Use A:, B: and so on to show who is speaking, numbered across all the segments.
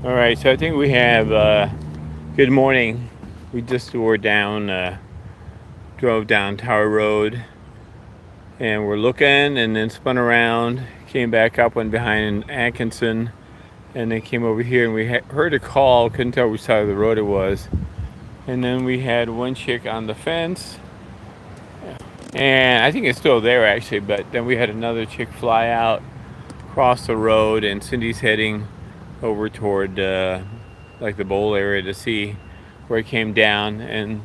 A: All right, so I think we have good morning. We just drove down Tower Road, and we're looking, and then spun around, came back up, went behind Atkinson, and then came over here, and we heard a call. Couldn't tell which side of the road it was, and then we had one chick on the fence, and I think it's still there actually. But then we had another chick fly out, cross the road, and Cindy's heading over toward like the bowl area to see where it came down, and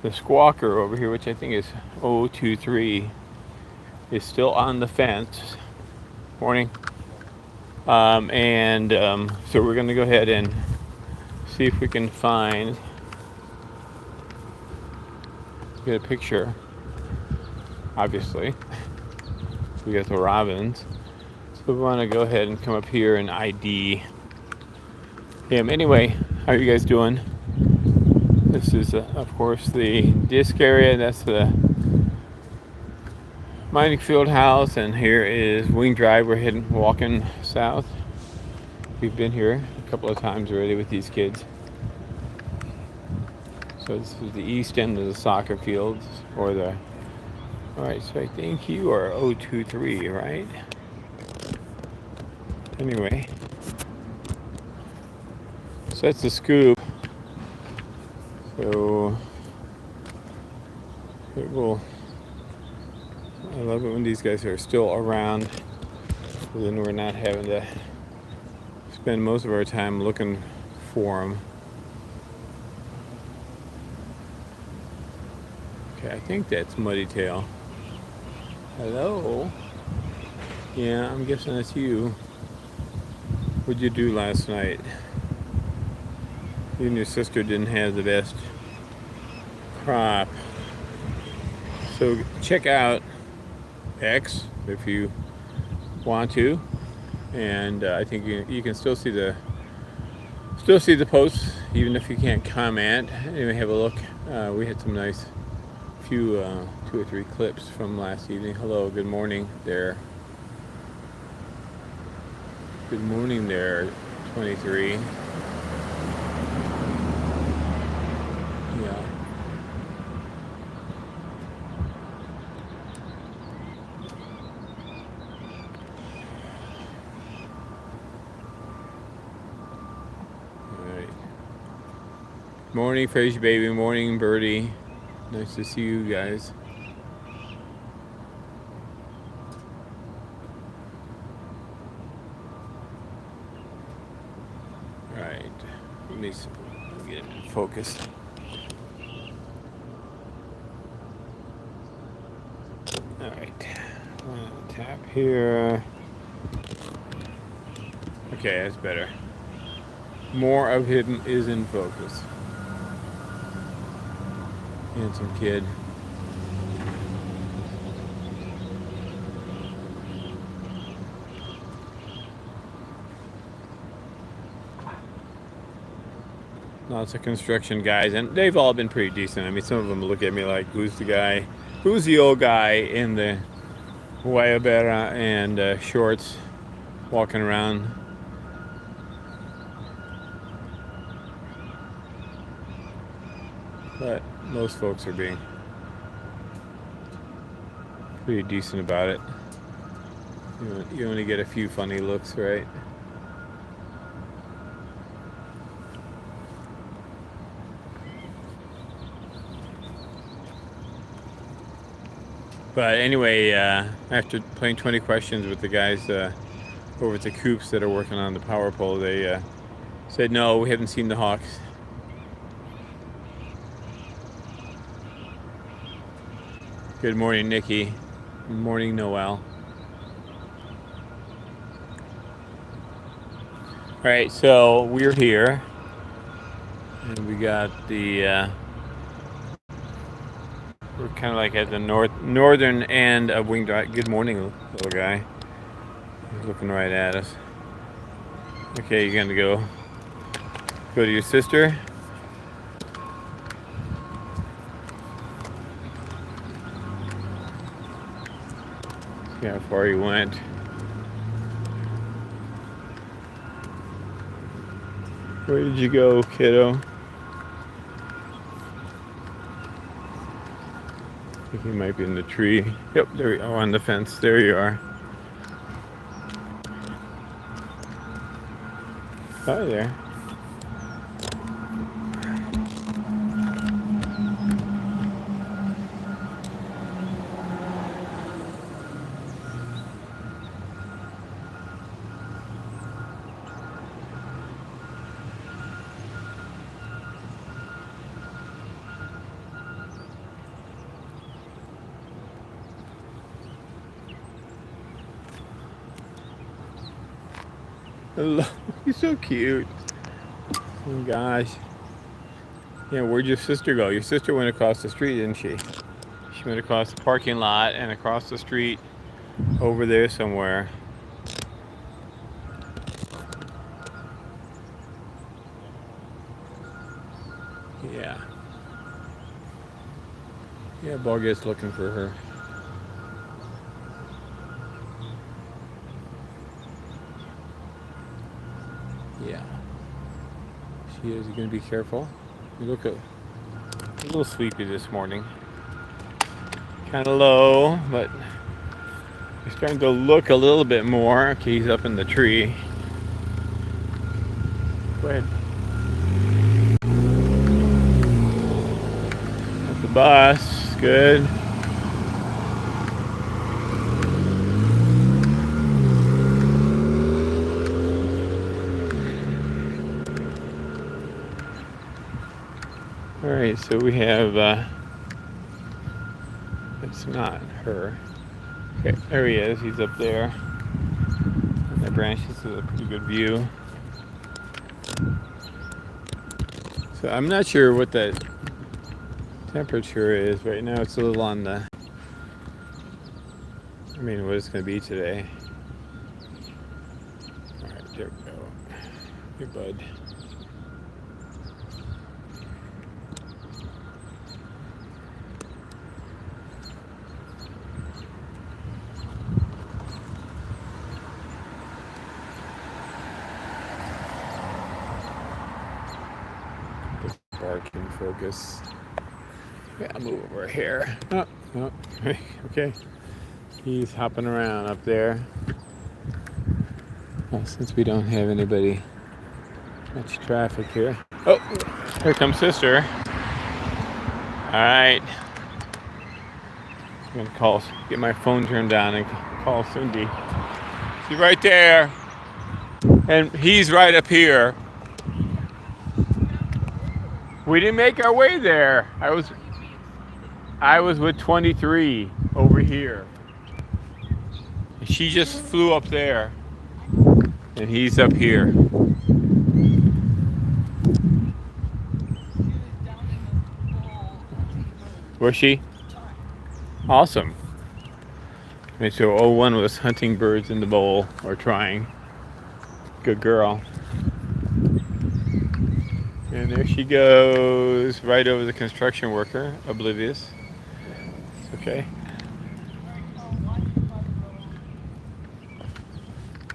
A: the squawker over here, which I think is 023, is still on the fence. Morning. So we're going to go ahead and see if we can get a picture. Obviously, we got the robins. So we want to go ahead and come up here and ID him. Anyway, how are you guys doing? This is, of course, the disc area. That's the mining field house, and here is Wing Drive. We're walking south. We've been here a couple of times already with these kids. So this is the east end of the soccer fields, or the. All right, so I think you are 023, right? Anyway, so that's the scoop. So I love it when these guys are still around, then we're not having to spend most of our time looking for them. Okay, I think that's Muddy Tail. Hello? Yeah, I'm guessing that's you. What'd you do last night? You and your sister didn't have the best crop. So check out X if you want to, and I think you can still see the posts even if you can't comment. Anyway, have a look. We had some nice few 2 or 3 clips from last evening. Hello, good morning there. Good morning there, 23. Yeah. Morning, Fresh Baby. Morning, Birdie. Nice to see you guys. All right. Let me get it in focus. All right. Tap here. Okay, that's better. More of him is in focus. Handsome kid. Lots of construction guys, and they've all been pretty decent. I mean, some of them look at me like, who's the old guy in the guayabera and shorts walking around? But most folks are being pretty decent about it. You only get a few funny looks, right? But anyway, after playing 20 questions with the guys over at the coops that are working on the power pole, they said, no, we haven't seen the hawks. Good morning, Nikki. Good morning, Noel. All right, so we're here, and we got the we're kind of like at the northern end of Wing Drive. Good morning, little guy. He's looking right at us. Okay, you're gonna go to your sister. See how far you went. Where did you go, kiddo? I think he might be in the tree. Yep, there you are, on the fence. There you are. Hi there. Hello. He's so cute. Oh gosh. Yeah, where'd your sister go? Your sister went across the street, didn't she? She went across the parking lot and across the street over there somewhere. Yeah. Yeah, BOGette's looking for her. Yeah. She is. You gonna be careful? You look a little sleepy this morning. Kind of low, but he's starting to look a little bit more. Okay, he's up in the tree. Go ahead. That's the bus. Good. All right, so we have. It's not her. Okay, there he is. He's up there. And the branches is a pretty good view. So I'm not sure what the temperature is right now. It's a little on the. I mean, what it's going to be today. All right, there we go. Hey, bud. Barking focus. Yeah, I'll move over here. Oh, oh, okay. He's hopping around up there. Well, since we don't have anybody, much traffic here. Oh, here comes sister. All right. I'm gonna get my phone turned down and call Cindy. She's right there, and he's right up here. We didn't make our way there. I was with 23 over here. She just flew up there, and he's up here. Was she? Awesome. And so 01 was hunting birds in the bowl, or trying. Good girl. And there she goes, right over the construction worker, oblivious. It's okay.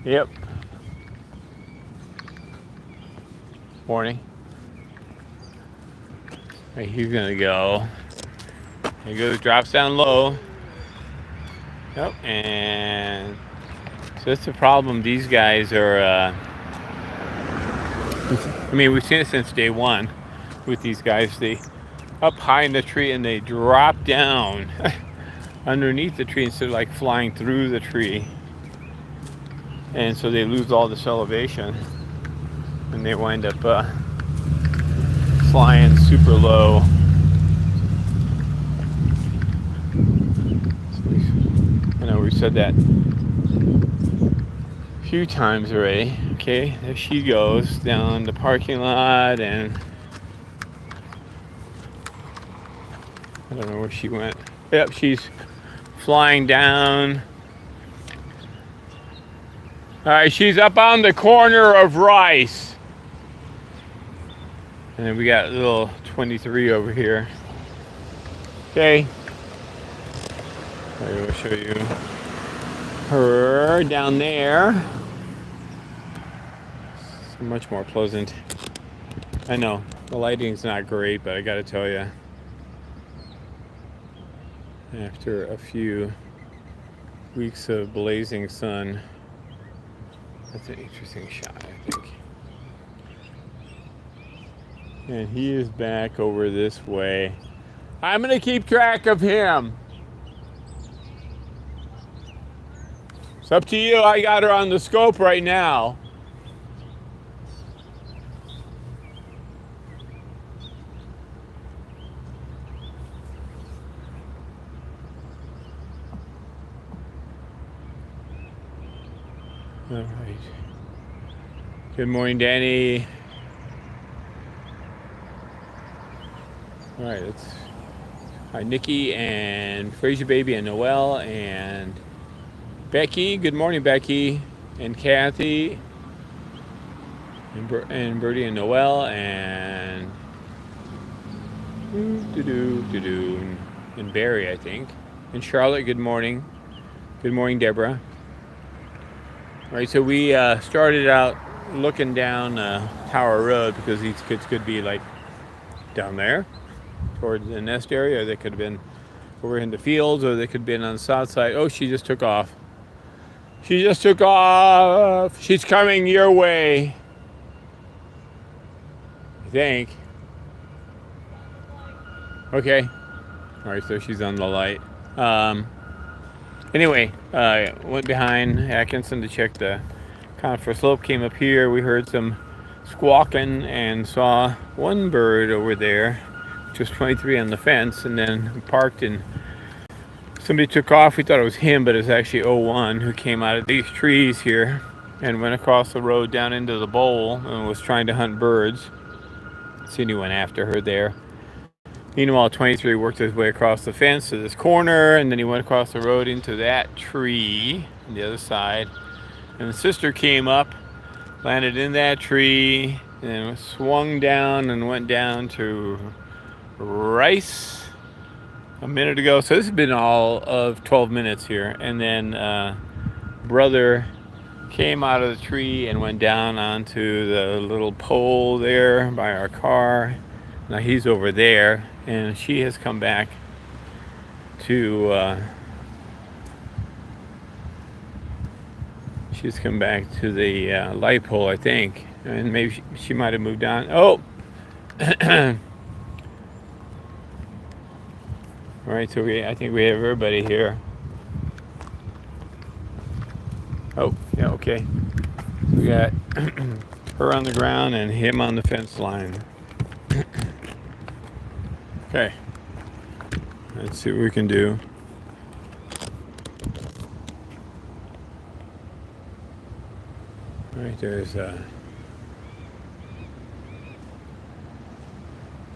A: Yep. Morning. Right, he's gonna go. He goes, drops down low. Yep, and so that's the problem. These guys are, I mean, we've seen it since day one with these guys. They up high in the tree and they drop down underneath the tree instead of like flying through the tree. And so they lose all this elevation and they wind up flying super low. I know we've said that a few times already. Okay, there she goes down the parking lot, and I don't know where she went. Yep, she's flying down. All right, she's up on the corner of Rice. And then we got little 23 over here. Okay. I will show you her down there. So much more pleasant I know the lighting's not great, but I gotta tell you, after a few weeks of blazing sun, that's an interesting shot, I think. And he is back over this way. I'm gonna keep track of him. It's up to you. I got her on the scope right now. All right. Good morning, Danny. All right, hi, Nikki and Fraser Baby and Noelle and Becky. Good morning, Becky and Kathy and Bertie and Noelle and and Barry, I think, and Charlotte. Good morning. Good morning, Deborah. All right, so we started out looking down Tower Road because these kids could be like down there towards the nest area, or they could have been over in the fields, or they could have been on the south side. Oh, she just took off. She just took off. She's coming your way, I think. Okay. All right, so she's on the light. Anyway, went behind Atkinson to check the conifer slope. Came up here. We heard some squawking and saw one bird over there, just 23 on the fence, and then we parked and somebody took off. We thought it was him, but it was actually 01 who came out of these trees here and went across the road down into the bowl and was trying to hunt birds. Cindy went after her there. Meanwhile, 23 worked his way across the fence to this corner, and then he went across the road into that tree on the other side. And the sister came up, landed in that tree, and swung down and went down to rice a minute ago. So this has been all of 12 minutes here. And then brother came out of the tree and went down onto the little pole there by our car. Now he's over there, and she has come back to the light pole, I think, and maybe she might have moved on. Oh. All right, so I think we have everybody here. Oh, yeah, okay. We got her on the ground and him on the fence line. Okay. Let's see what we can do. All right, there's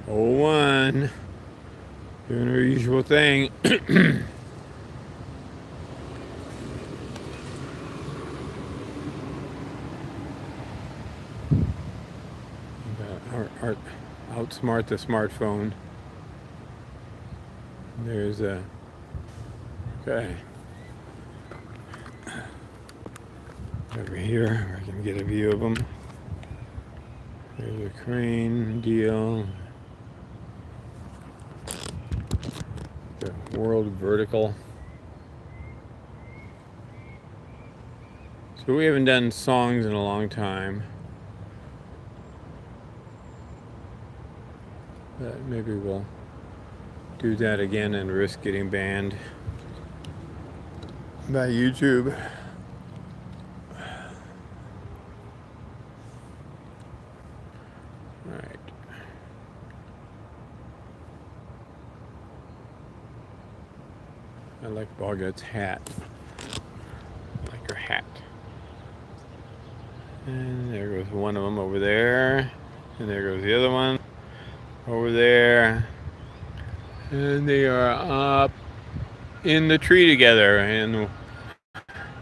A: 01. Doing her usual thing. Outsmart the smartphone. There's a... Okay. Over here, I can get a view of them. There's a crane deal. The world vertical. So we haven't done songs in a long time. But maybe we'll do that again and risk getting banned by YouTube. Alright. I like BOGette's hat. I like her hat. And there goes one of them over there. And there goes the other one over there. And they are up in the tree together. And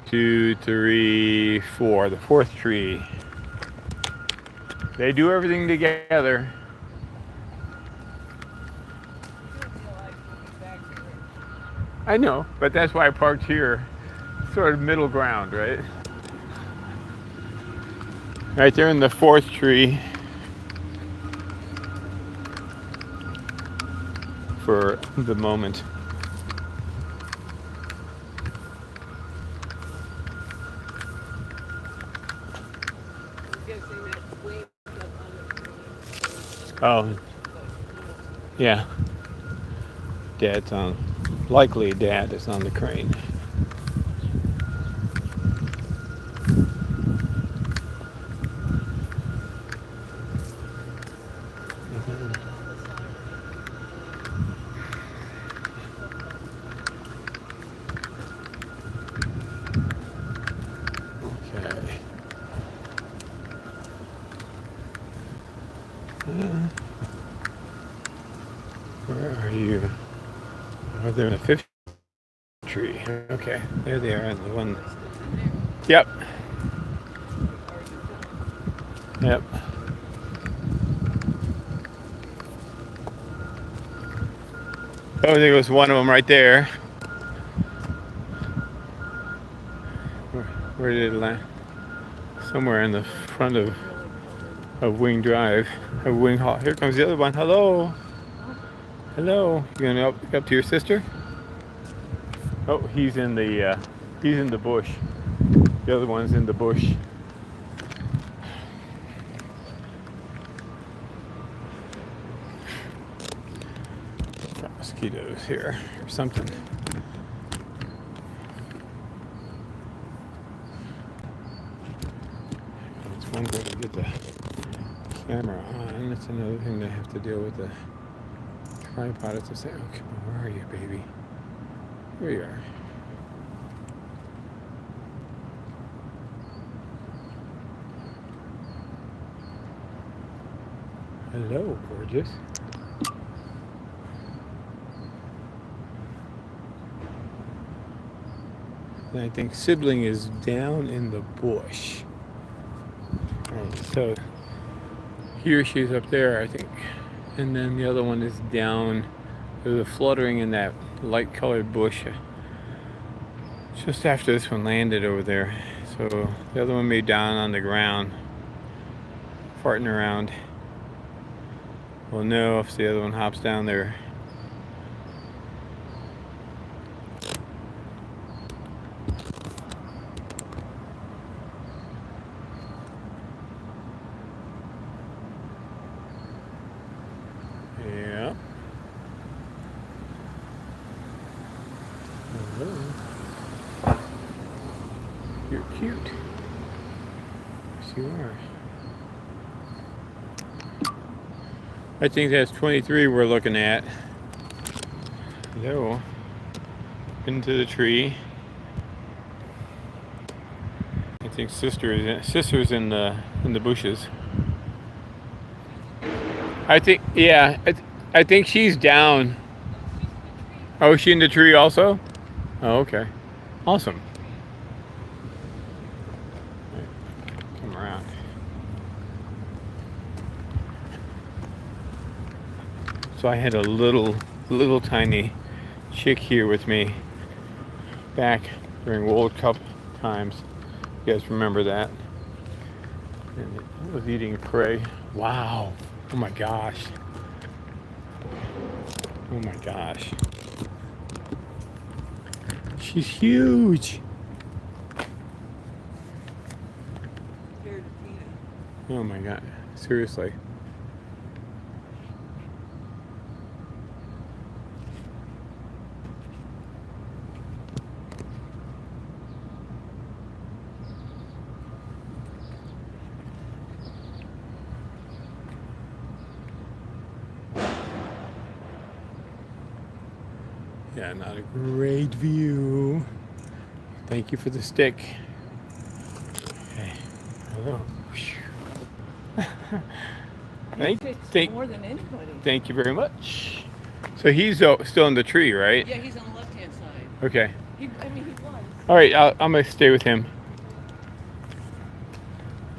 A: 2, 3, 4. The fourth tree. They do everything together. I know, but that's why I parked here. Sort of middle ground, right? Right there in the fourth tree. for the moment. Oh, yeah. Dad's on, likely Dad is on the crane. Okay. Where are you? Oh, they're in the fifth tree. Okay, there they are. And the one. Yep. Yep. Oh, there was one of them right there. Where did it land? Somewhere in the front of Wing Drive, of Wing Hall. Here comes the other one. Hello. Hello. You gonna up to your sister? Oh, he's in the bush. The other one's in the bush. Got mosquitoes here or something. It's one way to get the camera on. It's another thing to have to deal with the tripod at the same. Okay, where are you, baby? Here you are. Hello, gorgeous. And I think sibling is down in the bush. Right, so here she's up there, I think. And then the other one is down. There's a fluttering in that light colored bush just after this one landed over there. So the other one may be down on the ground, farting around. We'll know if the other one hops down there. Yeah. Hello. You're cute. Yes, you are. I think that's 23 we're looking at. Hello. Into the tree. I think sister's in the bushes. I think, yeah, I think she's down. Oh, is she in the tree also? Oh, okay. Awesome. Come around. So I had a little tiny chick here with me back during World Cup times. You guys remember that? And it was eating prey. Wow. Oh my gosh. Oh my gosh. She's huge. Oh my god. Seriously. Yeah, not a great view. Thank you for the stick. Okay. Hello.
B: More than anybody.
A: Thank you very much. So he's still in the tree, right?
B: Yeah, he's on the left-hand side.
A: Okay.
B: He was.
A: All right, I'm gonna stay with him.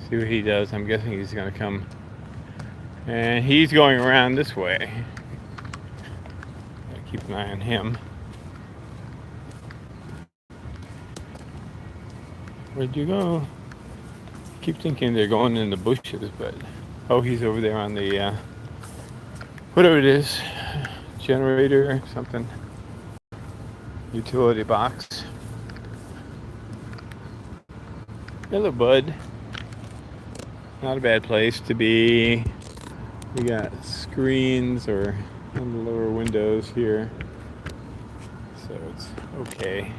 A: See what he does. I'm guessing he's gonna come, and he's going around this way. Gotta keep an eye on him. Where'd you go? Keep thinking they're going in the bushes, but oh, he's over there on the whatever it is, generator, something. Utility box. Hello, bud. Not a bad place to be. We got screens or on the lower windows here, so it's okay.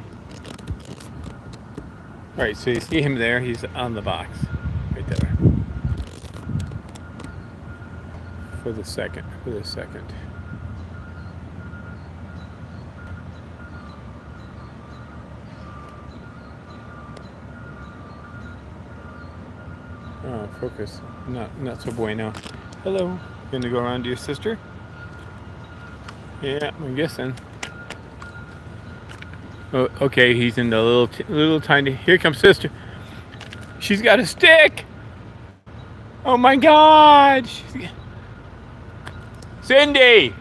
A: All right, so you see him there. He's on the box right there. For the second. Oh, focus. Not so bueno. Hello. Gonna go around to your sister? Yeah, I'm guessing. Oh, okay, he's in the little tiny. Here comes sister. She's got a stick. Oh my God. Cindy,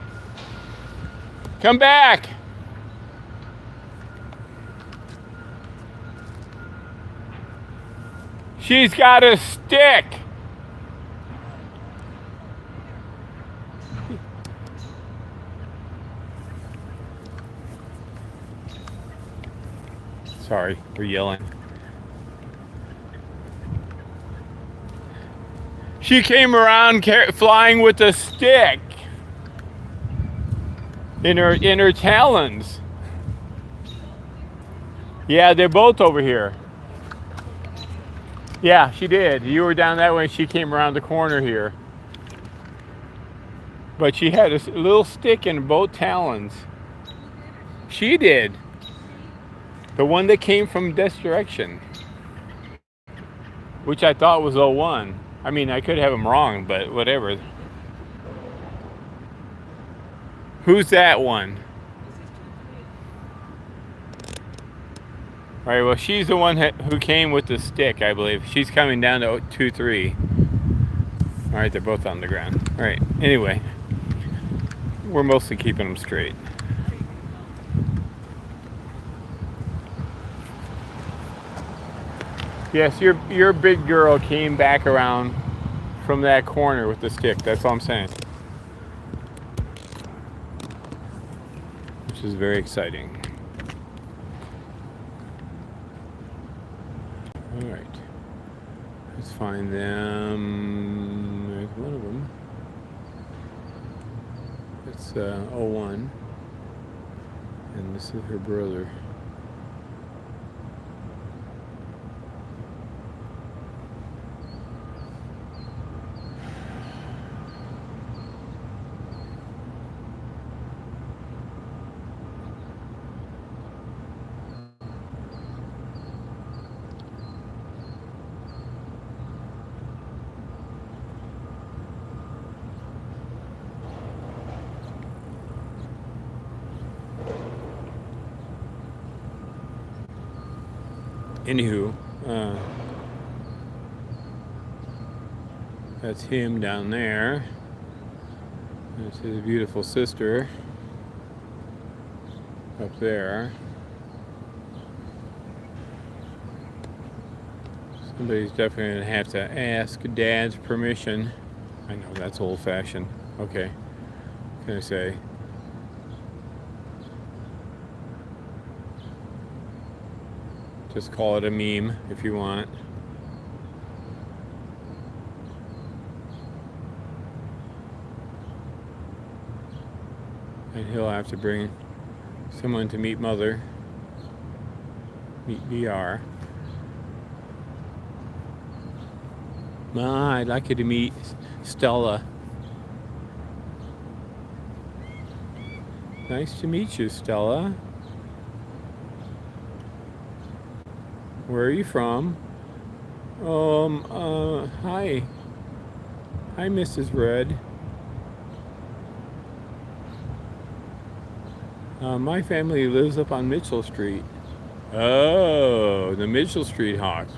A: come back. She's got a stick. Sorry, we're yelling. She came around flying with a stick in her talons. Yeah, they're both over here. Yeah, she did. You were down that way. She came around the corner here. But she had a little stick in both talons. She did. The one that came from this direction. Which I thought was 01. I mean, I could have them wrong, but whatever. Who's that one? All right, well, she's the one who came with the stick, I believe. She's coming down to 2-3. All right, they're both on the ground. All right, anyway, we're mostly keeping them straight. Yes, your big girl came back around from that corner with the stick. That's all I'm saying. Which is very exciting. All right, let's find them. There's one of them. It's 01, and this is her brother. Anywho, that's him down there. That's his beautiful sister up there. Somebody's definitely gonna have to ask Dad's permission. I know that's old-fashioned. Okay, what can I say? Just call it a meme if you want. And he'll have to bring someone to meet Mother. Meet VR. Ma, I'd like you to meet Stella. Nice to meet you, Stella. Where are you from? Hi. Hi, Mrs. Red. My family lives up on Mitchell Street. Oh, the Mitchell Street Hawks.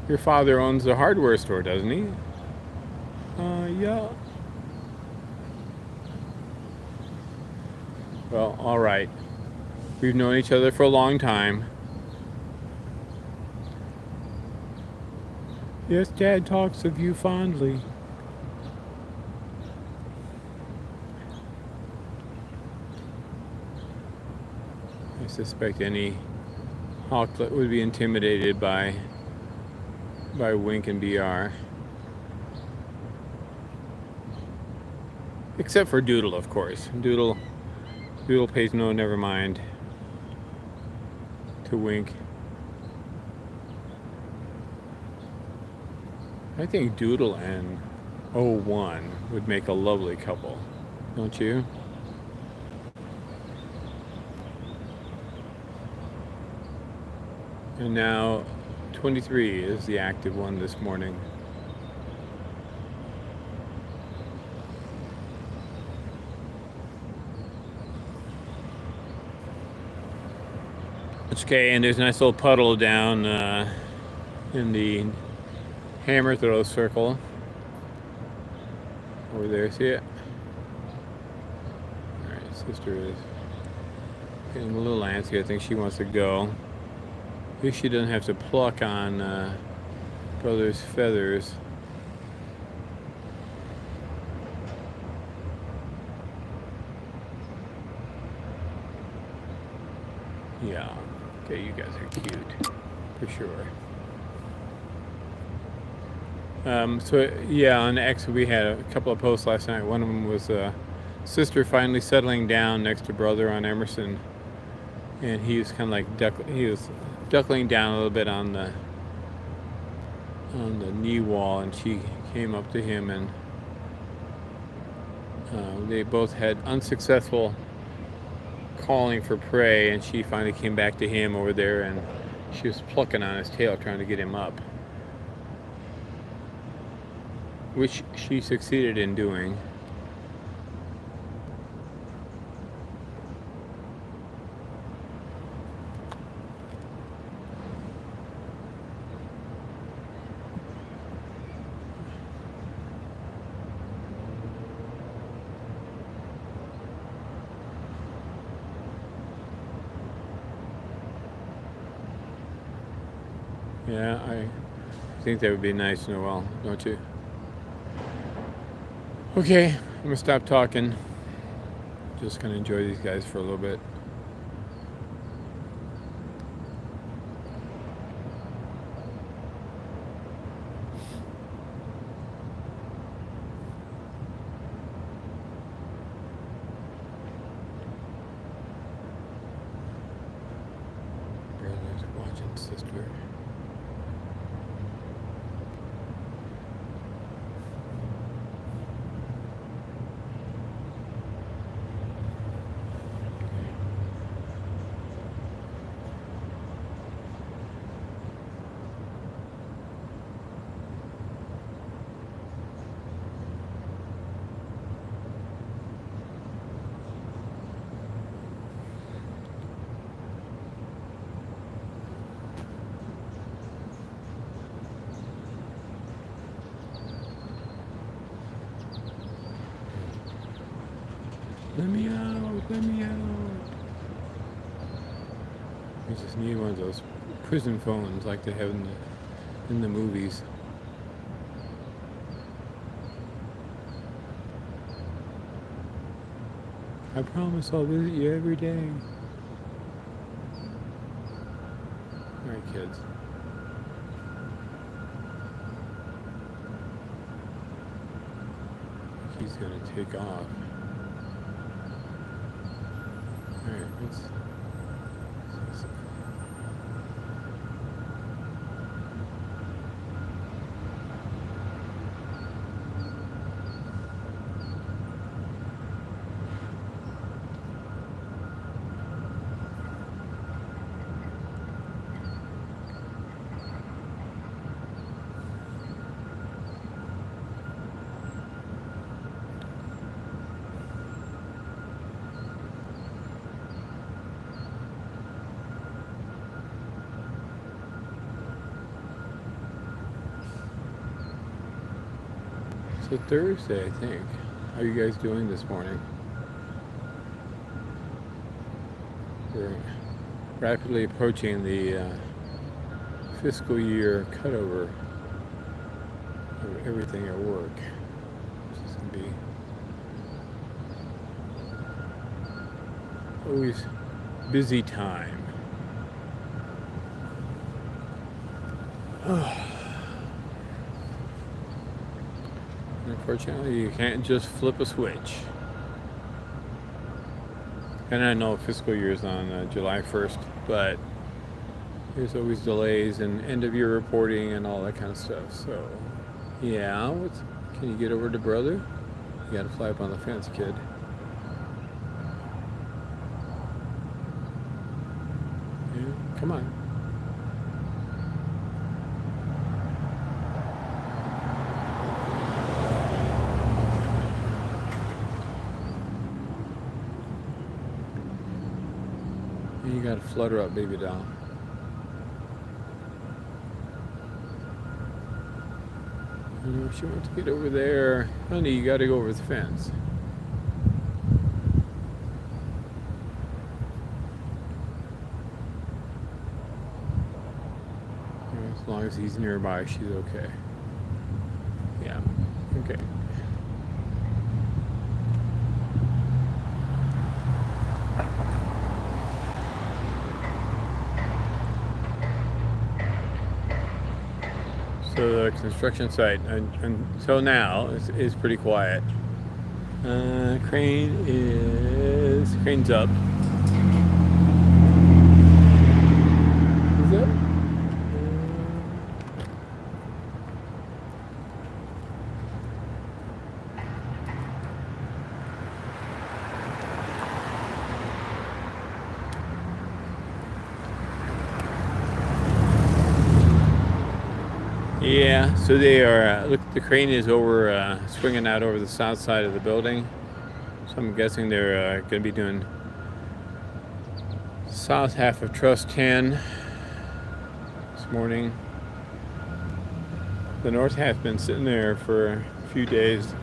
A: Your father owns a hardware store, doesn't he? Yeah. Well, all right. We've known each other for a long time. Yes, Dad talks of you fondly. suspect any hawk would be intimidated by Wink and BR. Except for Doodle, of course. Doodle pays no never mind to Wink. I think Doodle and 01 would make a lovely couple, don't you? And now 23 is the active one this morning. Okay, and there's a nice little puddle down in the hammer throw circle over there. See it? All right, sister is getting a little antsy. I think she wants to go. At least she doesn't have to pluck on brother's feathers. Yeah. Okay, you guys are cute, for sure. So yeah, on X we had a couple of posts last night. One of them was sister finally settling down next to brother on Emerson, and he was kind of like duckling down a little bit on the knee wall, and she came up to him, and they both had unsuccessful calling for prey, and she finally came back to him over there, and she was plucking on his tail trying to get him up, which she succeeded in doing. Yeah, I think that would be nice, Noel, don't you? Okay, I'm gonna stop talking. Just gonna enjoy these guys for a little bit. Brother's watching sister. Let me out, let me out. We just need one of those prison phones like they have in the movies. I promise I'll visit you every day. Alright, kids. He's gonna take off. Alright, let's see. So Thursday, I think. How are you guys doing this morning? We're rapidly approaching the fiscal year cutover of everything at work. This is going to be always busy time. Unfortunately, you can't just flip a switch. And I know fiscal year is on July 1st, but there's always delays and end of year reporting and all that kind of stuff. So, yeah, can you get over to brother? You gotta fly up on the fence, kid. Yeah, come on. You gotta flutter up, baby doll. Oh, she wants to get over there. Honey, you gotta go over the fence. As long as he's nearby, she's okay. Yeah, okay. So the construction site until now is pretty quiet. Crane's up. Is it? Yeah, so they are, look, the crane is over, swinging out over the south side of the building. So I'm guessing they're going to be doing south half of Truss 10 this morning. The north half been sitting there for a few days.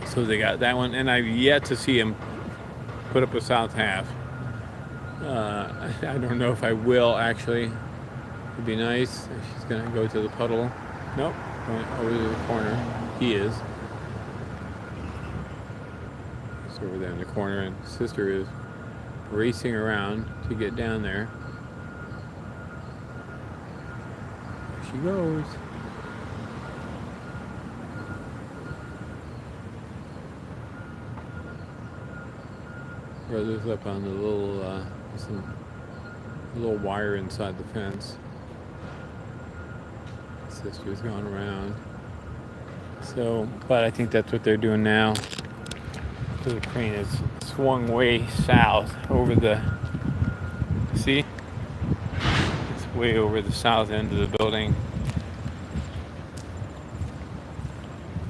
A: So they got that one, and I've yet to see him put up a south half. I don't know if I will actually. It'd be nice. She's gonna go to the puddle. Nope, going over to the corner. He is. He's over there in the corner, and sister is racing around to get down there. There she goes. Brother's up on the little wire inside the fence. Sister's gone around. So, but I think that's what they're doing now. So the crane is swung way south over the, see? It's way over the south end of the building.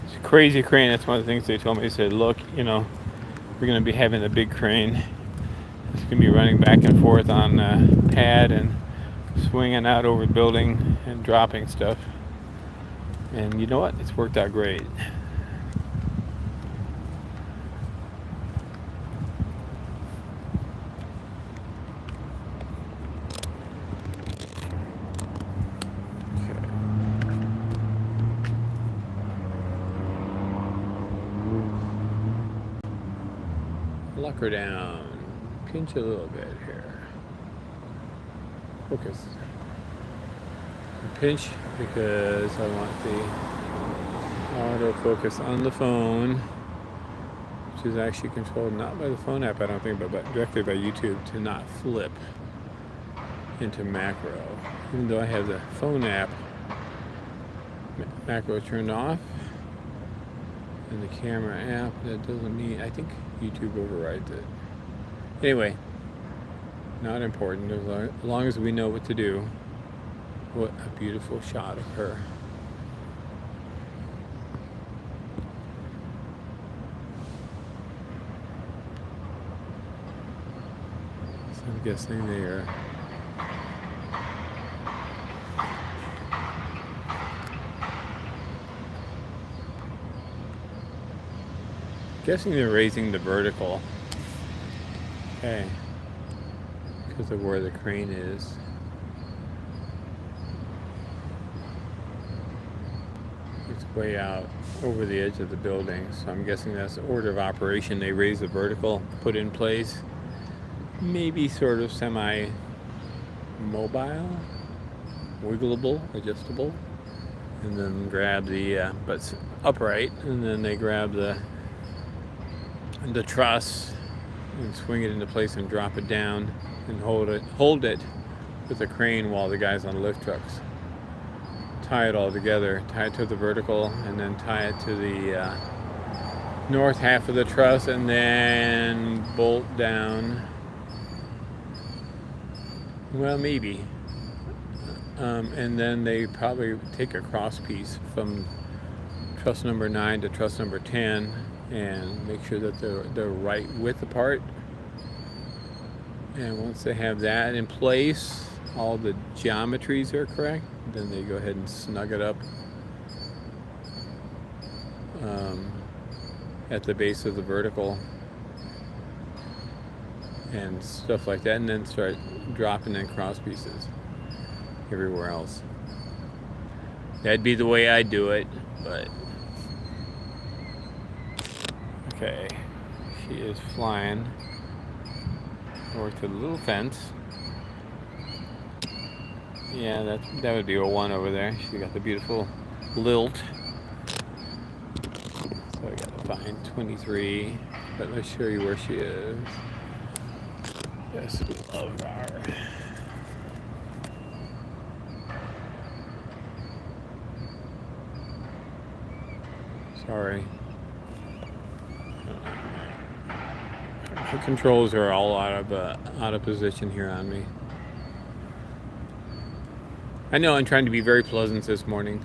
A: It's a crazy crane. That's one of the things they told me. They said, look, we're going to be having a big crane. It's going to be running back and forth on pad and swinging out over the building and dropping stuff. And you know what? It's worked out great. Okay. Lock her down. Pinch a little bit here. Focus. Pinch because I want the autofocus on the phone, which is actually controlled not by the phone app, I don't think, but directly by YouTube, to not flip into macro. Even though I have the phone app macro turned off and the camera app, that doesn't mean, I think YouTube overrides it. Anyway, not important as long as we know what to do. What a beautiful shot of her. So I'm guessing they are raising the vertical. Okay. Because of where the crane is. It's way out over the edge of the building, so I'm guessing that's the order of operation. They raise the vertical, put in place, maybe sort of semi-mobile, wiggleable, adjustable, and then grab the, but upright, and then they grab the truss and swing it into place and drop it down and hold it with a crane while the guys on lift trucks tie it all together, tie it to the vertical, and then tie it to the north half of the truss, and then bolt down. Well, maybe. And then they probably take a cross piece from truss number 9 to truss number 10 and make sure that they're right width apart. And once they have that in place, all the geometries are correct, then they go ahead and snug it up at the base of the vertical and stuff like that, and then start dropping in cross pieces everywhere else. That'd be the way I do it, but okay, she is flying over to the little fence. Yeah, that would be a 1 over there. She got the beautiful lilt. So I gotta find 23, but let's show you where she is. Yes, we love her. Sorry. The controls are all out of position here on me. I know I'm trying to be very pleasant this morning.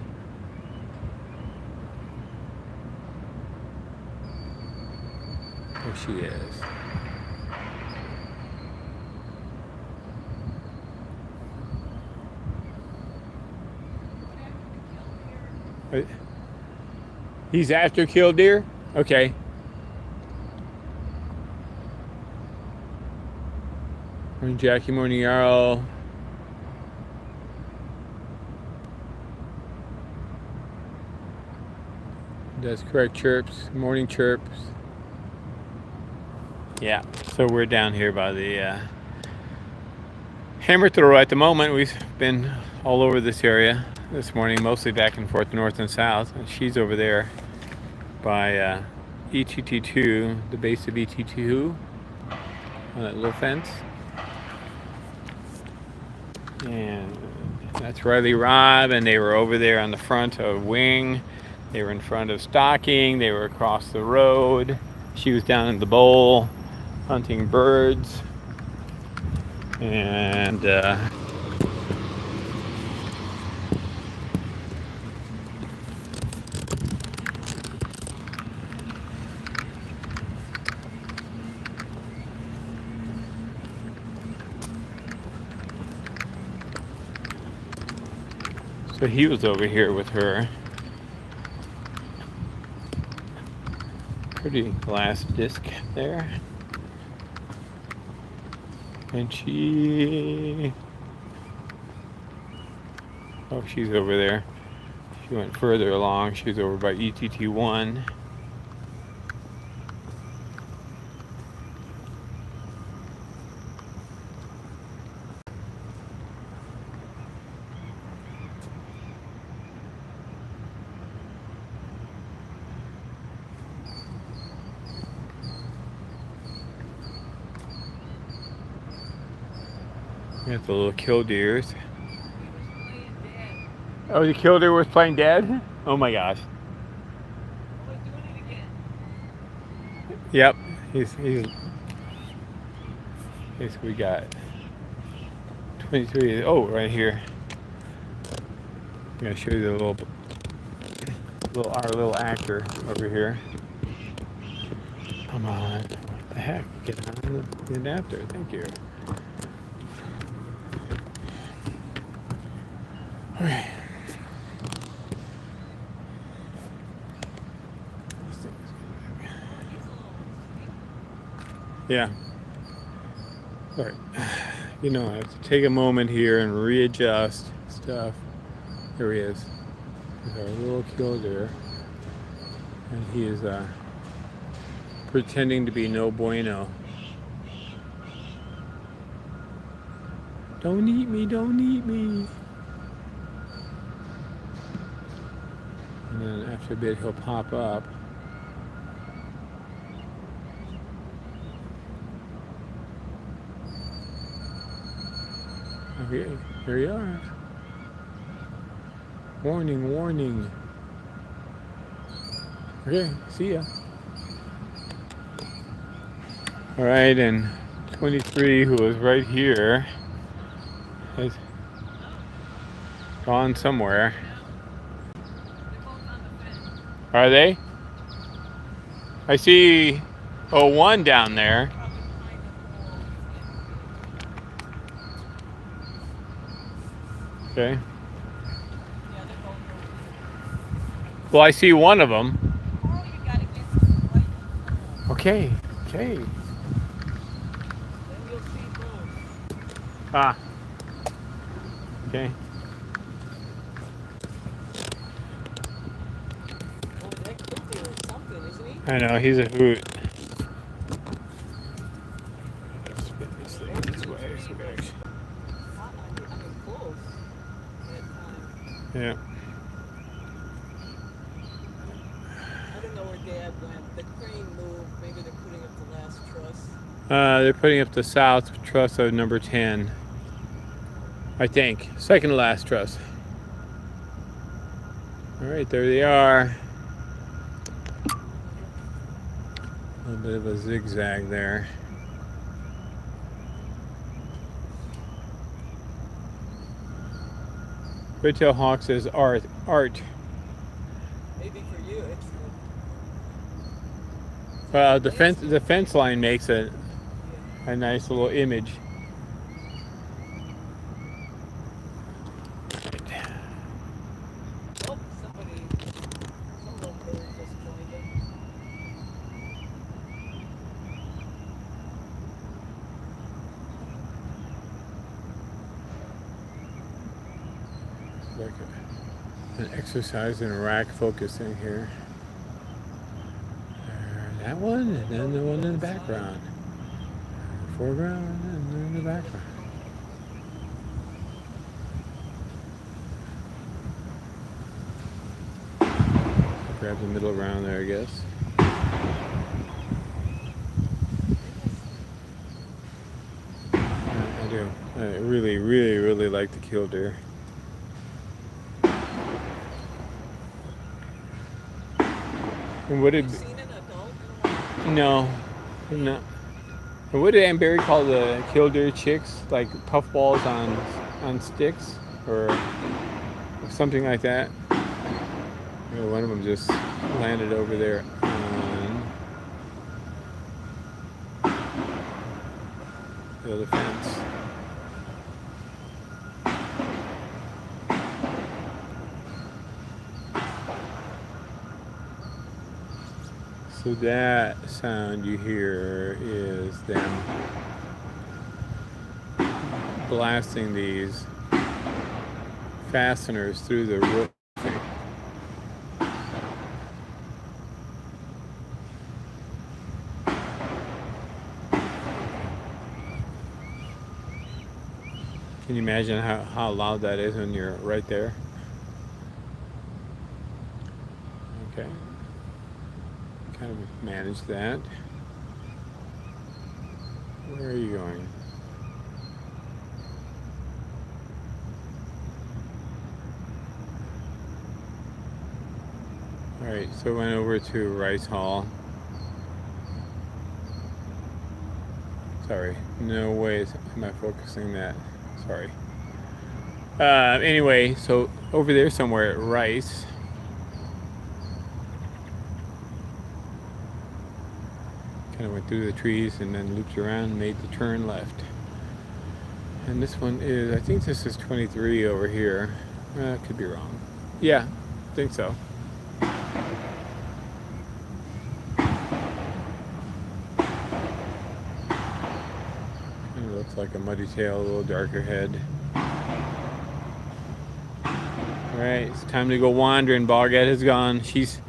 A: There she is. He's after killdeer? Okay. Morning, Jackie. Morning, Yarrow. That's correct. Chirps. Morning, chirps. Yeah. So we're down here by the hammer throw at the moment. We've been all over this area this morning, mostly back and forth north and south. And she's over there by ETT2, the base of ETT2 on that little fence. And that's Riley Robb, and they were over there on the front of Wing. They were in front of Stocking. They were across the road. She was down in the bowl hunting birds. And so he was over here with her. Pretty glass disc there. And she... oh, she's over there. She went further along. She's over by ETT1. Got the little killdeers. Oh, the killdeer was playing dead? Oh my gosh. Yep, he's we got 23. Oh, right here. I'm gonna show you the our little actor over here. Come on, what the heck? Get on the adapter. Thank you. Okay. Yeah. All right. You know, I have to take a moment here and readjust stuff. There he is. There's our little killdeer. And he is pretending to be no bueno. Don't eat me, don't eat me. And then after a bit, he'll pop up. Okay, here you are. Warning, warning. Okay, see ya. All right, and 23, who was right here, has gone somewhere. Are they? I see, oh, one down there. Okay. Well, I see one of them. Okay, okay. Ah. Okay. I know, he's a hoot. Spin this thing this way. Yeah.
B: I don't know where Dad went. The crane moved. Maybe they're putting up the last truss.
A: They're putting up the south truss of number 10. I think. Second to last truss. Alright, there they are. A little bit of a zigzag there. Red-tailed hawk says art.
B: Maybe for you, it's
A: the fence line makes a nice little image.
B: oh, some little bird just joined it.
A: Like an exercise in rack focusing here. That one, and then the one in the background. Foreground, and then in the background. Grab the middle round there, I guess. I do. I really, really, really like the killdeer. And what did?
B: Have you seen an adult?
A: No. And what did Aunt Barry call the killdeer chicks? Like puffballs on sticks, or something like that. You know, one of them just landed over there on the other fence. So that sound you hear is them blasting these fasteners through the roof. Can you imagine how loud that is when you're right there? Okay. Kind of manage that. Where are you going? Alright, so I went over to Rice Hall. Sorry, no way am I focusing that. Sorry. Anyway, so over there somewhere at Rice. Kind of went through the trees and then looped around and made the turn left. And this one is, I think this is 23 over here. Could be wrong. Yeah, I think so. It looks like a muddy tail, a little darker head. Alright, it's time to go wandering. BOGette has gone. She's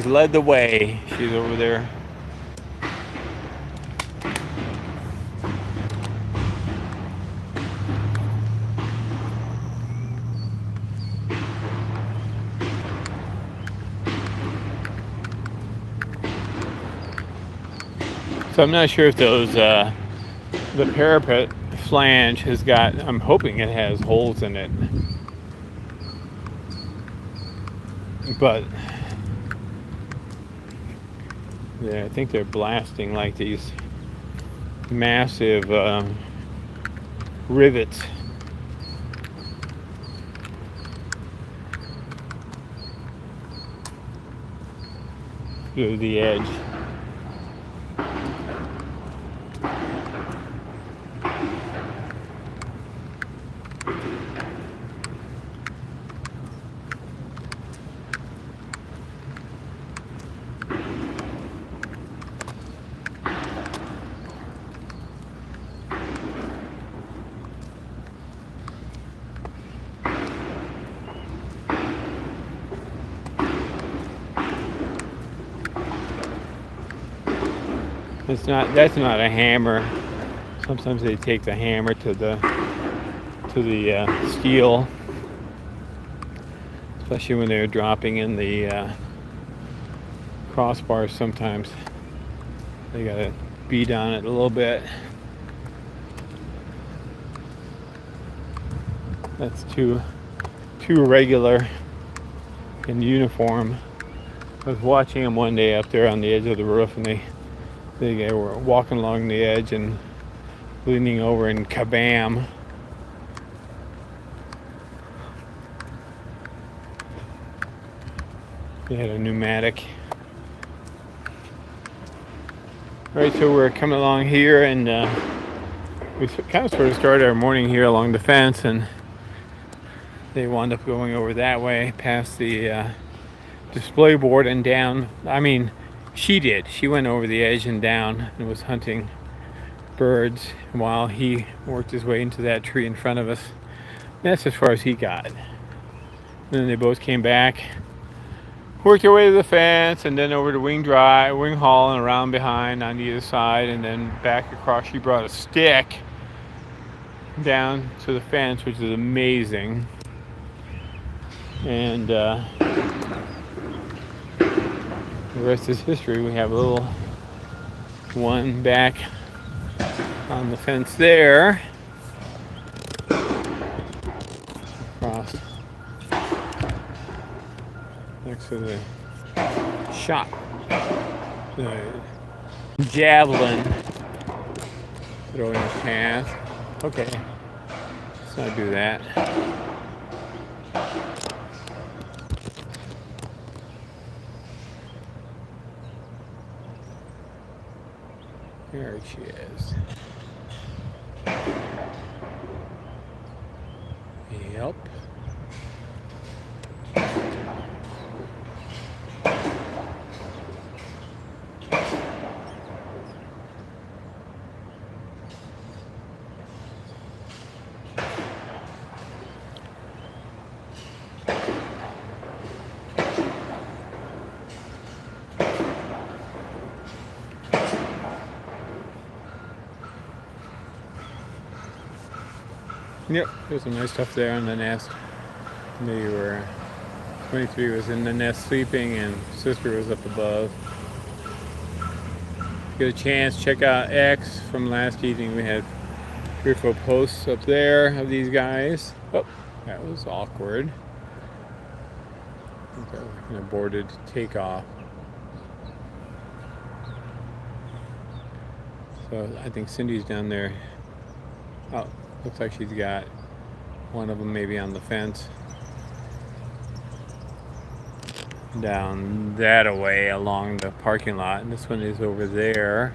A: led the way. She's over there. So I'm not sure if those the parapet flange has got. I'm hoping it has holes in it, but yeah, I think they're blasting like these massive rivets through the edge. That's not a hammer. Sometimes they take the hammer to the steel, especially when they're dropping in the crossbars. Sometimes they gotta beat on it a little bit. That's too regular and uniform. I was watching them one day up there on the edge of the roof, and they were walking along the edge and leaning over, and kabam! They had a pneumatic. All right, so we're coming along here, and we kind of sort of started our morning here along the fence, and they wound up going over that way past the display board and down. I mean, she did. She went over the edge and down and was hunting birds while he worked his way into that tree in front of us. That's as far as he got. And then they both came back, worked their way to the fence, and then over to Wing Hall, and around behind on either side, and then back across. She brought a stick down to the fence, which is amazing. And the rest is history. We have a little one back on the fence there. Across next to the shop. The javelin throwing a path. Okay, let's not do that. There she is. Yep. Yep, there's some nice stuff there on the nest. 23 was in the nest sleeping, and sister was up above. Get a chance, check out X from last evening. We had 3 or 4 posts up there of these guys. Oh, that was awkward. I think that was an aborted takeoff. So I think Cindy's down there. Oh, looks like she's got one of them maybe on the fence. Down that away along the parking lot, and this one is over there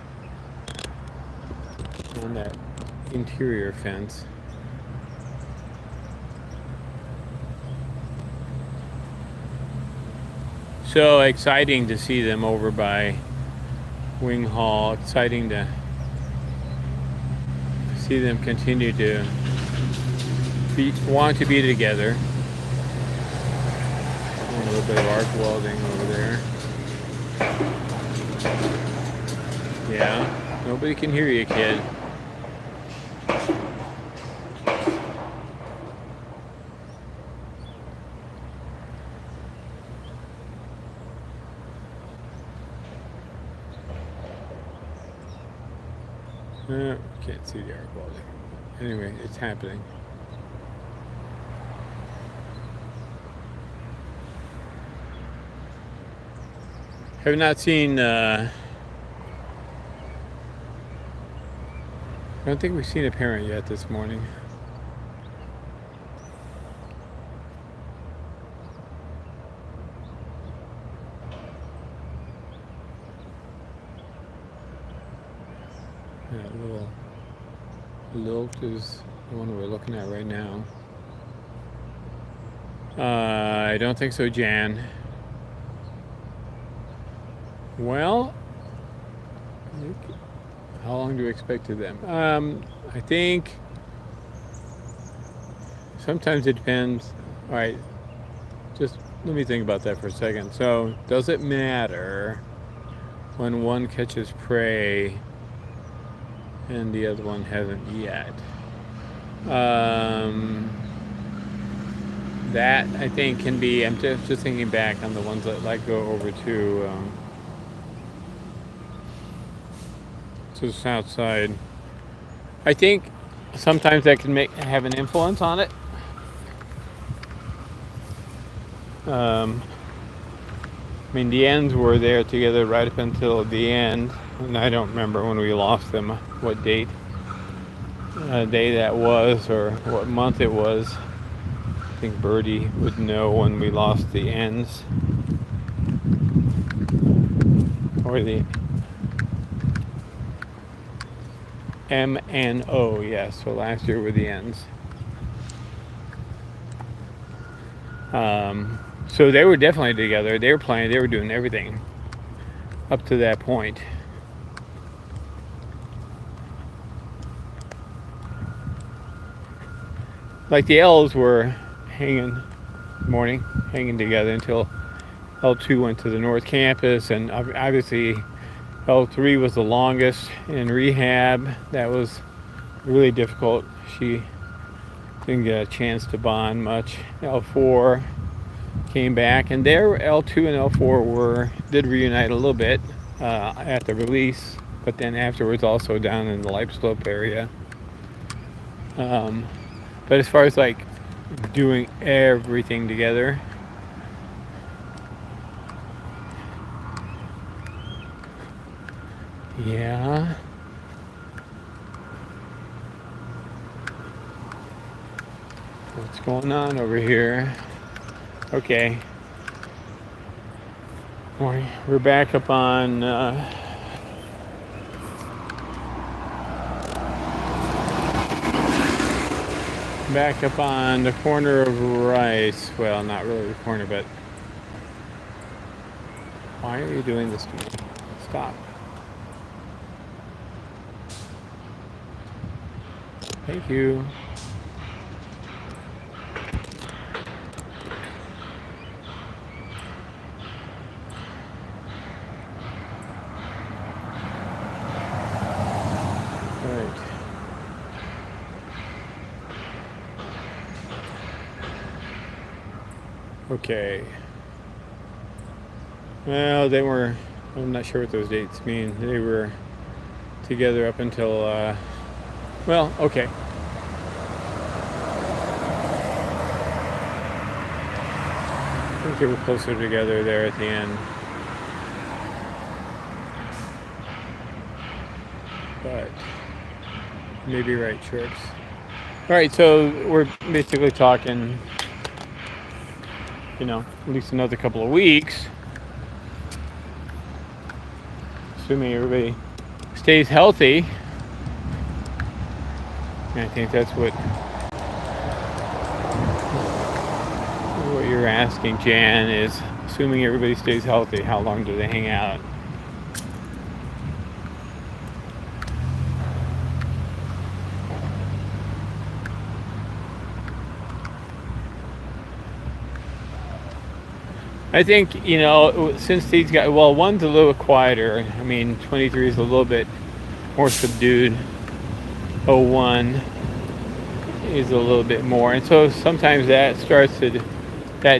A: on that interior fence. So exciting to see them over by Wing Hall. Exciting to see them continue to want to be together. A little bit of arc welding over there. Yeah, nobody can hear you, kid. Can't see the air quality. Anyway, it's happening. Have not seen. I don't think we've seen a parent yet this morning. That little lilt is the one we're looking at right now. I don't think so, Jan. Well, how long do we expect of them? I think sometimes it depends. All right, just let me think about that for a second. So, does it matter when one catches prey and the other one hasn't yet? That I think can be. I'm just thinking back on the ones that like go over to the south side. I think sometimes that can have an influence on it. I mean, the ends were there together right up until the end, and I don't remember when we lost them, what day that was, or what month it was. I think Birdie would know when we lost the ends, or the M and O. Yes, so last year were the ends. So they were definitely together. They were playing. They were doing everything up to that point. Like the L's were hanging together until L2 went to the North Campus, and obviously L3 was the longest in rehab. That was really difficult. She didn't get a chance to bond much. L4 came back, and there L2 and L4 did reunite a little bit at the release, but then afterwards also down in the Lipe Slope area. But as far as like doing everything together, yeah. What's going on over here? Okay. We're back up on the corner of Rice. Well, not really the corner, but why are you doing this to me? Stop. Thank you. Okay. Well, I'm not sure what those dates mean. They were together up until, well, okay. I think they were closer together there at the end. But maybe right, Shorts. All right, so we're basically talking, at least another couple of weeks, assuming everybody stays healthy. And I think that's what you're asking, Jan, is assuming everybody stays healthy, how long do they hang out? I think, since these guys, well, one's a little quieter. I mean, 23 is a little bit more subdued. 01 is a little bit more. And so sometimes that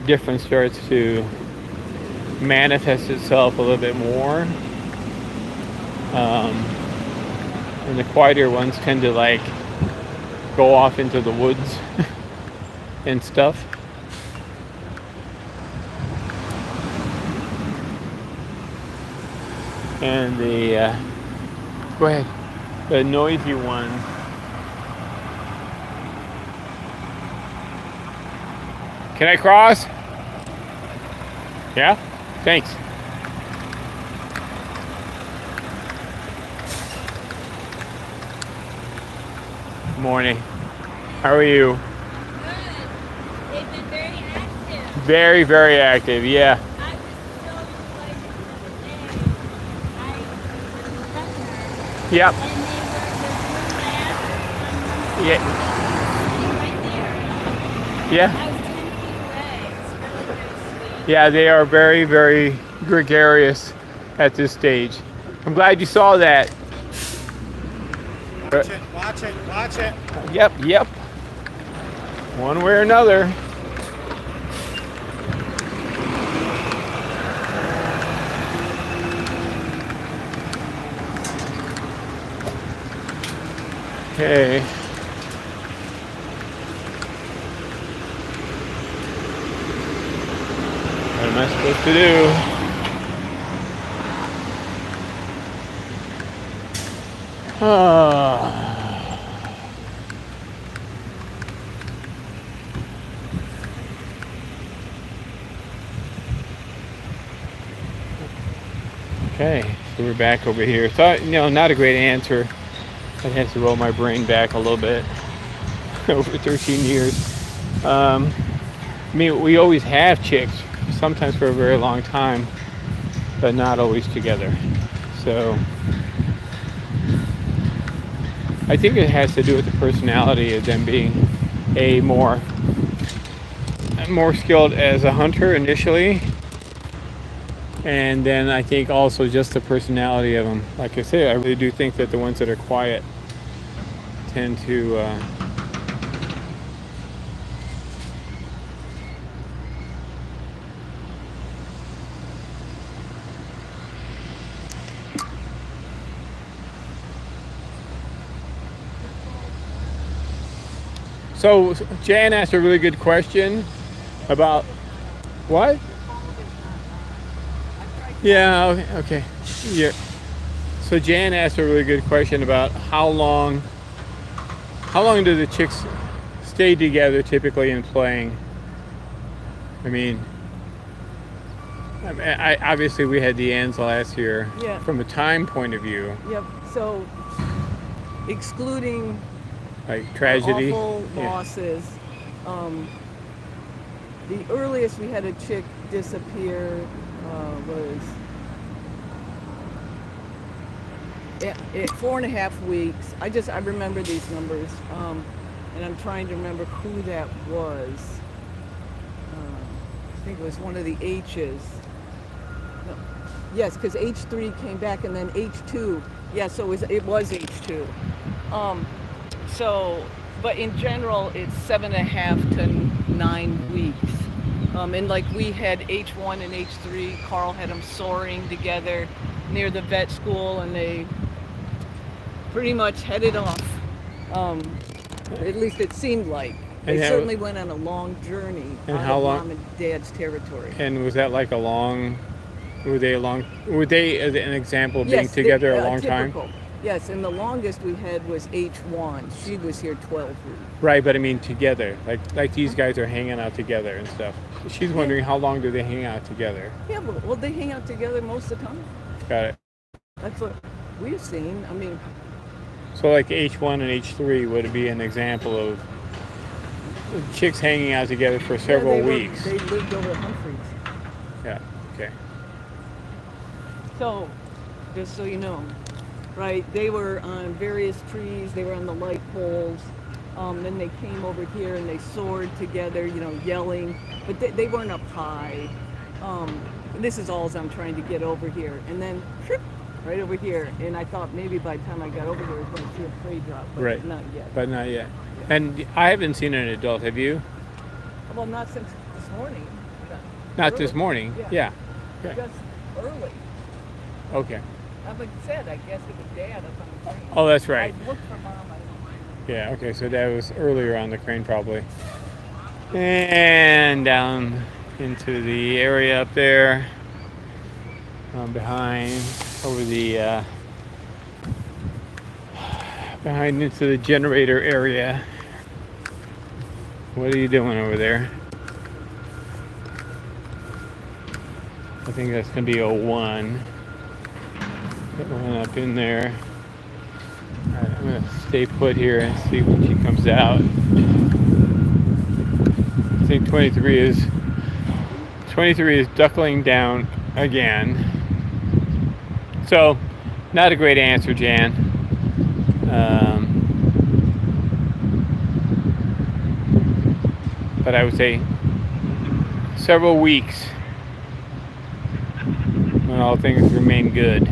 A: difference starts to manifest itself a little bit more. And the quieter ones tend to like go off into the woods and stuff. And the go ahead, the noisy ones. Can I cross? Yeah? Thanks. Morning. How are you?
C: Good. They've been very active.
A: Very, very active, yeah.
C: I was so excited the other day. I was a professor,
A: Yep.
C: and they were the blue
A: Yeah.
C: right there.
A: Yeah.
C: I was 10 feet away. It's really, really sweet.
A: Yeah, they are very, very gregarious at this stage. I'm glad you saw that.
D: Watch it, watch it, watch it.
A: Yep. One way or another. Okay. What am I supposed to do? Okay, so we're back over here. So, not a great answer. I have to roll my brain back a little bit. Over 13 years. I mean, we always have chicks, sometimes for a very long time, but not always together. So I think it has to do with the personality of them being more skilled as a hunter initially, and then I think also just the personality of them. Like I said, I really do think that the ones that are quiet tend to So Jan asked a really good question about what? Yeah, okay. Yeah. So Jan asked a really good question about how long do the chicks stay together typically in playing? I mean, obviously we had the ends last year.
B: Yeah.
A: From a time point of view,
B: Yep. So, excluding
A: like tragedy.
B: awful
A: Yeah.
B: losses, the earliest we had a chick disappear was at 4.5 weeks. I remember these numbers, and I'm trying to remember who that was. I think it was one of the H's. No. Yes, because H3 came back, and then H2. Yeah, so it was H2. So, but in general, it's 7.5 to 9 weeks. And like we had H1 and H3, Karel had them soaring together near the vet school, and they pretty much headed off. At least it seemed like. They certainly went on a long journey
A: And
B: out
A: how
B: of
A: long?
B: mom and dad's territory.
A: And was that like were they an example of being
B: Yes,
A: together a long
B: typical.
A: time?
B: Yes, and the longest we had was H1. She was here 12 weeks.
A: Right, but I mean together. Like these guys are hanging out together and stuff. She's wondering how long do they hang out together?
B: Yeah, well, they hang out together most of the time.
A: Got it.
B: That's what we've seen. I mean,
A: So like H1 and H3 would be an example of chicks hanging out together for several weeks.
B: They lived over at Humphreys.
A: Yeah, okay.
B: So, just so you know, right, they were on various trees. They were on the light poles. Then they came over here and they soared together, yelling. But they weren't up high. This is all I'm trying to get over here. And then, right over here. And I thought maybe by the time I got over here, I was going to see a prey drop, but
A: Right.
B: not yet.
A: But not yet. And I haven't seen an adult, have you?
B: Well, not since this morning.
A: Not
B: Early.
A: this morning.
B: Yeah.
A: Yeah. Okay.
B: Just early.
A: Okay.
B: like I said, I guess it was Dad up on the crane.
A: Oh, that's right.
B: I looked for Mom. I don't know.
A: Yeah, okay, so that was earlier on the crane probably. And down into the area up there, behind, over the, behind into the generator area. What are you doing over there? I think that's going to be 01. Put one up in there. All right, I'm going to stay put here and see when she comes out. I think 23 is duckling down again. So, not a great answer, Jan. But I would say several weeks when all things remain good.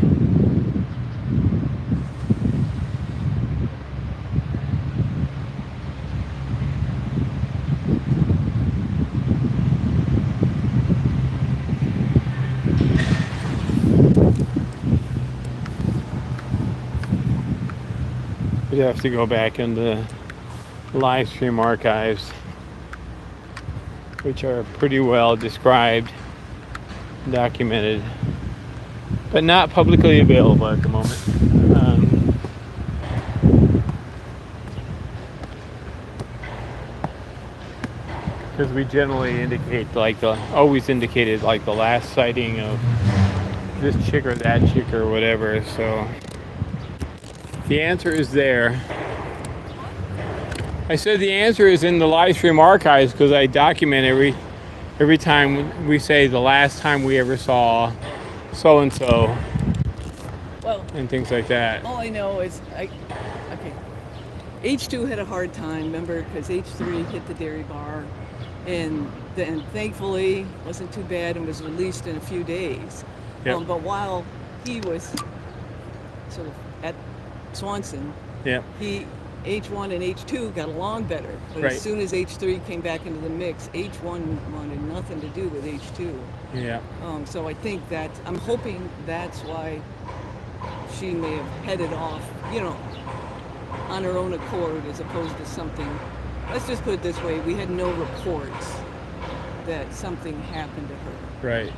A: We'd have to go back in the live stream archives, which are pretty well described, documented, but not publicly available at the moment. Because we generally indicate, always indicated like the last sighting of this chick or that chick or whatever. So the answer is there. I said the answer is in the live stream archives because I document every time we say the last time we ever saw so and so,
B: Well,
A: and things like that.
B: all I know is okay. H2 had a hard time, remember, because H3 hit the dairy bar, and then thankfully wasn't too bad and was released in a few days.
A: Yep.
B: But while he was sort of at Swanson,
A: Yeah.
B: H1 and H2 got along better. But
A: Right.
B: as soon as H3 came back into the mix, H1 wanted nothing to do with H2.
A: Yeah.
B: So I think I'm hoping that's why she may have headed off, on her own accord as opposed to something. Let's just put it this way, we had no reports that something happened to her.
A: Right.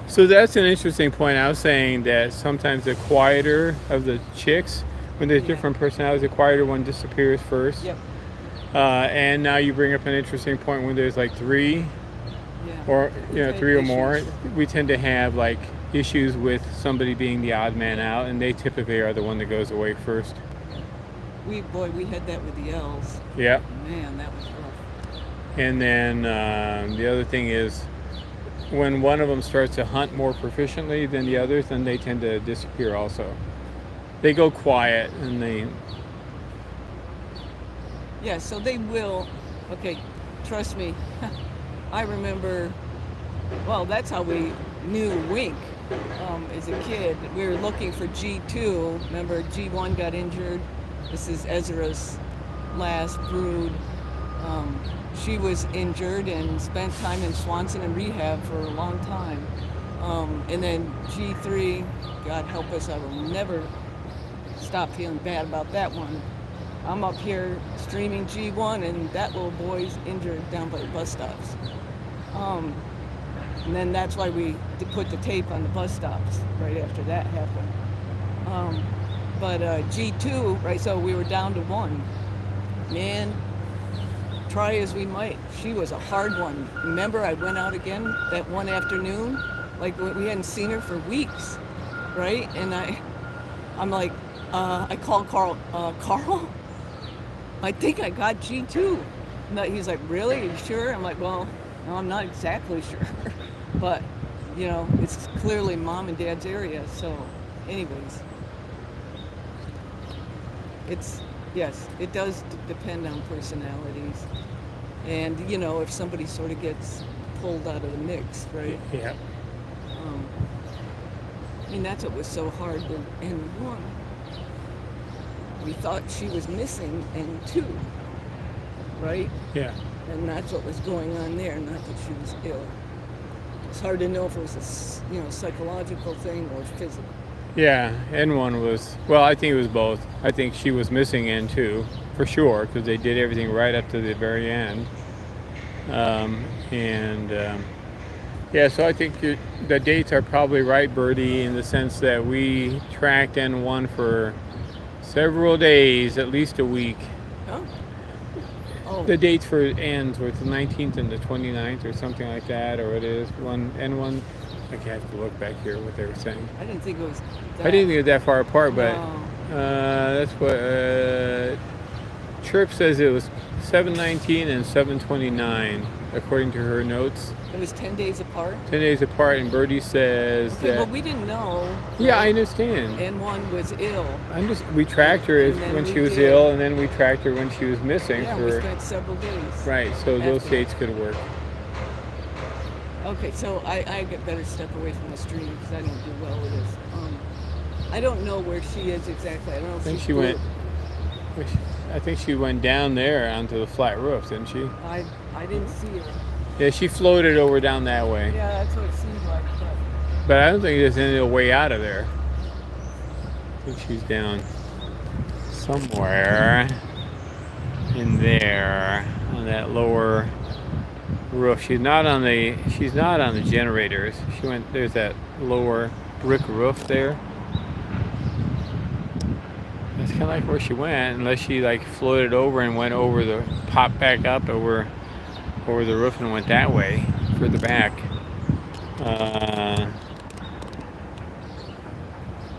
A: So that's an interesting point. I was saying that sometimes the quieter of the chicks, when there's different personalities, the quieter one disappears first.
B: Yep.
A: And now you bring up an interesting point when there's like three,
B: Yeah.
A: or three or more.
B: Issues.
A: We tend to have like issues with somebody being the odd man out, and they typically are the one that goes away first.
B: We had that with the L's.
A: Yeah.
B: Man, that was rough.
A: And then the other thing is, when one of them starts to hunt more proficiently than the others, then they tend to disappear also. They go quiet and they...
B: Yeah, so they will. Okay, trust me. I remember, well, that's how we knew Wink as a kid. We were looking for G2. Remember, G1 got injured. This is Ezra's last brood. She was injured and spent time in Swanson and rehab for a long time. And then G3, God help us, I will never stop feeling bad about that one. I'm up here streaming G1 and that little boy's injured down by the bus stops. And then that's why we put the tape on the bus stops right after that happened. But G2, right, so we were down to one. Man, try as we might, she was a hard one. Remember, I went out again that one afternoon, like we hadn't seen her for weeks, right? And I'm like, I called Karel, Karel, I think I got G2. And he's like, really? Are you sure? I'm like, well, no, I'm not exactly sure. But, it's clearly Mom and Dad's area. So, anyways, yes, it does depend on personalities. And, if somebody sort of gets pulled out of the mix, right?
A: Yeah.
B: That's what was so hard with N1. We thought she was missing N2, right?
A: Yeah.
B: And that's what was going on there, not that she was ill. It's hard to know if it was a psychological thing or physical.
A: Yeah, N1 was, well, I think it was both. I think she was missing N2 for sure because they did everything right up to the very end. And yeah, so I think the dates are probably right, Birdie, in the sense that we tracked N1 for several days, at least a week.
B: Huh? Oh,
A: The dates for ends were the 19th and the 29th or something like that, or it is one N1. I have to look back here what they were saying.
B: I didn't think it was that.
A: I didn't think it was that far apart, but
B: No.
A: that's what Chirp says it was 719 and 729, according to her notes.
B: It was 10 days apart.
A: 10 days apart, and Birdie says
B: Okay,
A: that.
B: well, we didn't know.
A: Yeah, I
B: that
A: understand.
B: N1 was ill.
A: We tracked her
B: And then
A: when
B: we
A: she was
B: did.
A: ill, and then we tracked her when she was missing
B: Yeah, we
A: for.
B: spent several days.
A: Right, so those
B: after.
A: dates could work.
B: Okay, so I get better step away from the stream because I don't do well with this. I don't know where she is exactly. I don't know if
A: I think
B: she
A: she
B: flew-
A: went. I think she went down there onto the flat roof, didn't she?
B: I didn't see her.
A: Yeah, she floated over down that way.
B: Yeah, that's what it seemed like.
A: But I don't think there's any way out of there. I think she's down somewhere in there on that lower roof. She's not on the generators. She went, there's that lower brick roof there. That's kind of like where she went, unless she like floated over and went over popped back up over the roof and went that way, further back. I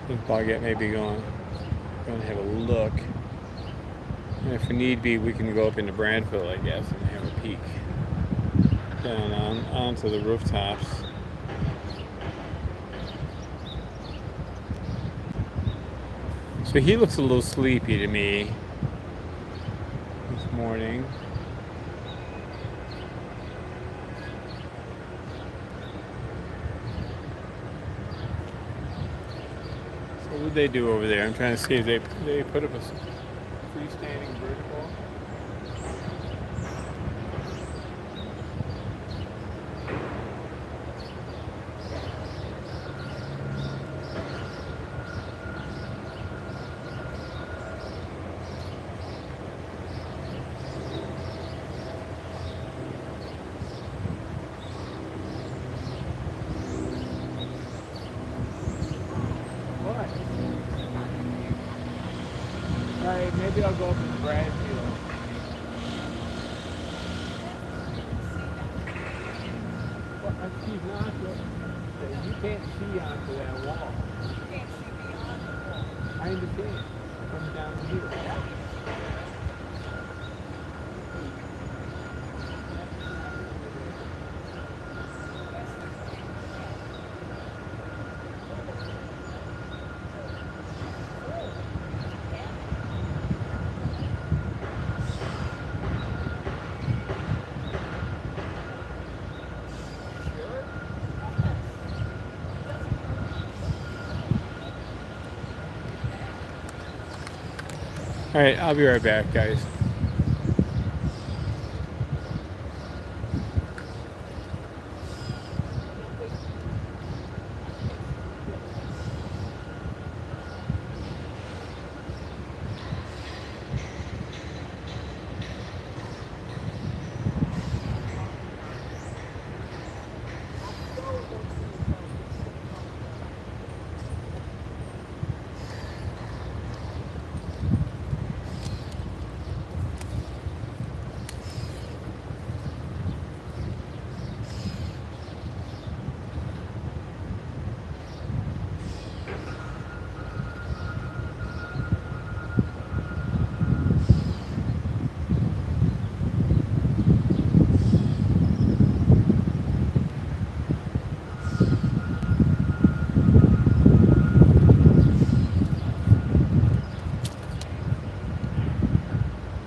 A: think BOGette may be going to have a look. And if need be, we can go up into Bradfield, I guess, and have a peek down onto the rooftops. So he looks a little sleepy to me this morning. So what did they do over there? I'm trying to see if they put up a freestanding vertical. What? Alright, maybe I'll go up to Bradfield. Well, she's not. You can't see onto that wall. I understand. From down here. All right, I'll be right back, guys.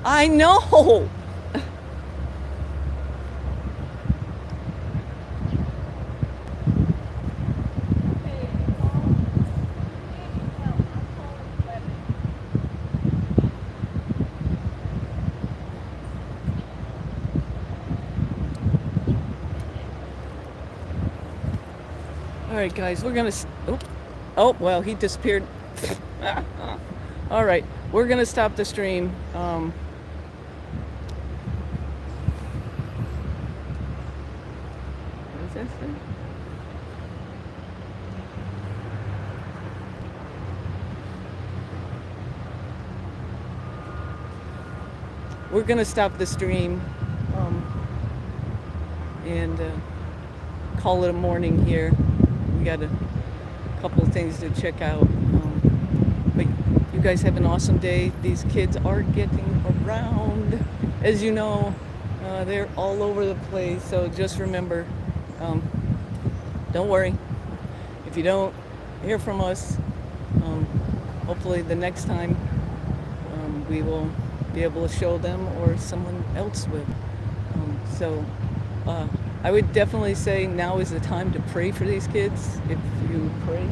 B: I know. All right, guys, we're gonna. Oh, Oh, well, he disappeared. All right, we're gonna stop the stream. What does that say? We're gonna stop the stream and call it a morning here. We got a couple of things to check out. But you guys have an awesome day. These kids are getting around. As you know, they're all over the place. So just remember, don't worry. If you don't hear from us, hopefully the next time we will be able to show them or someone else will. I would definitely say now is the time to pray for these kids. If you pray,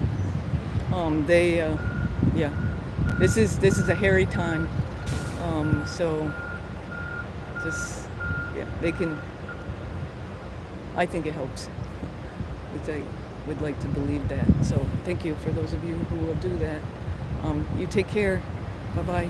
B: this is a hairy time. They can. I think it helps. I would like to believe that. So thank you for those of you who will do that. You take care. Bye bye.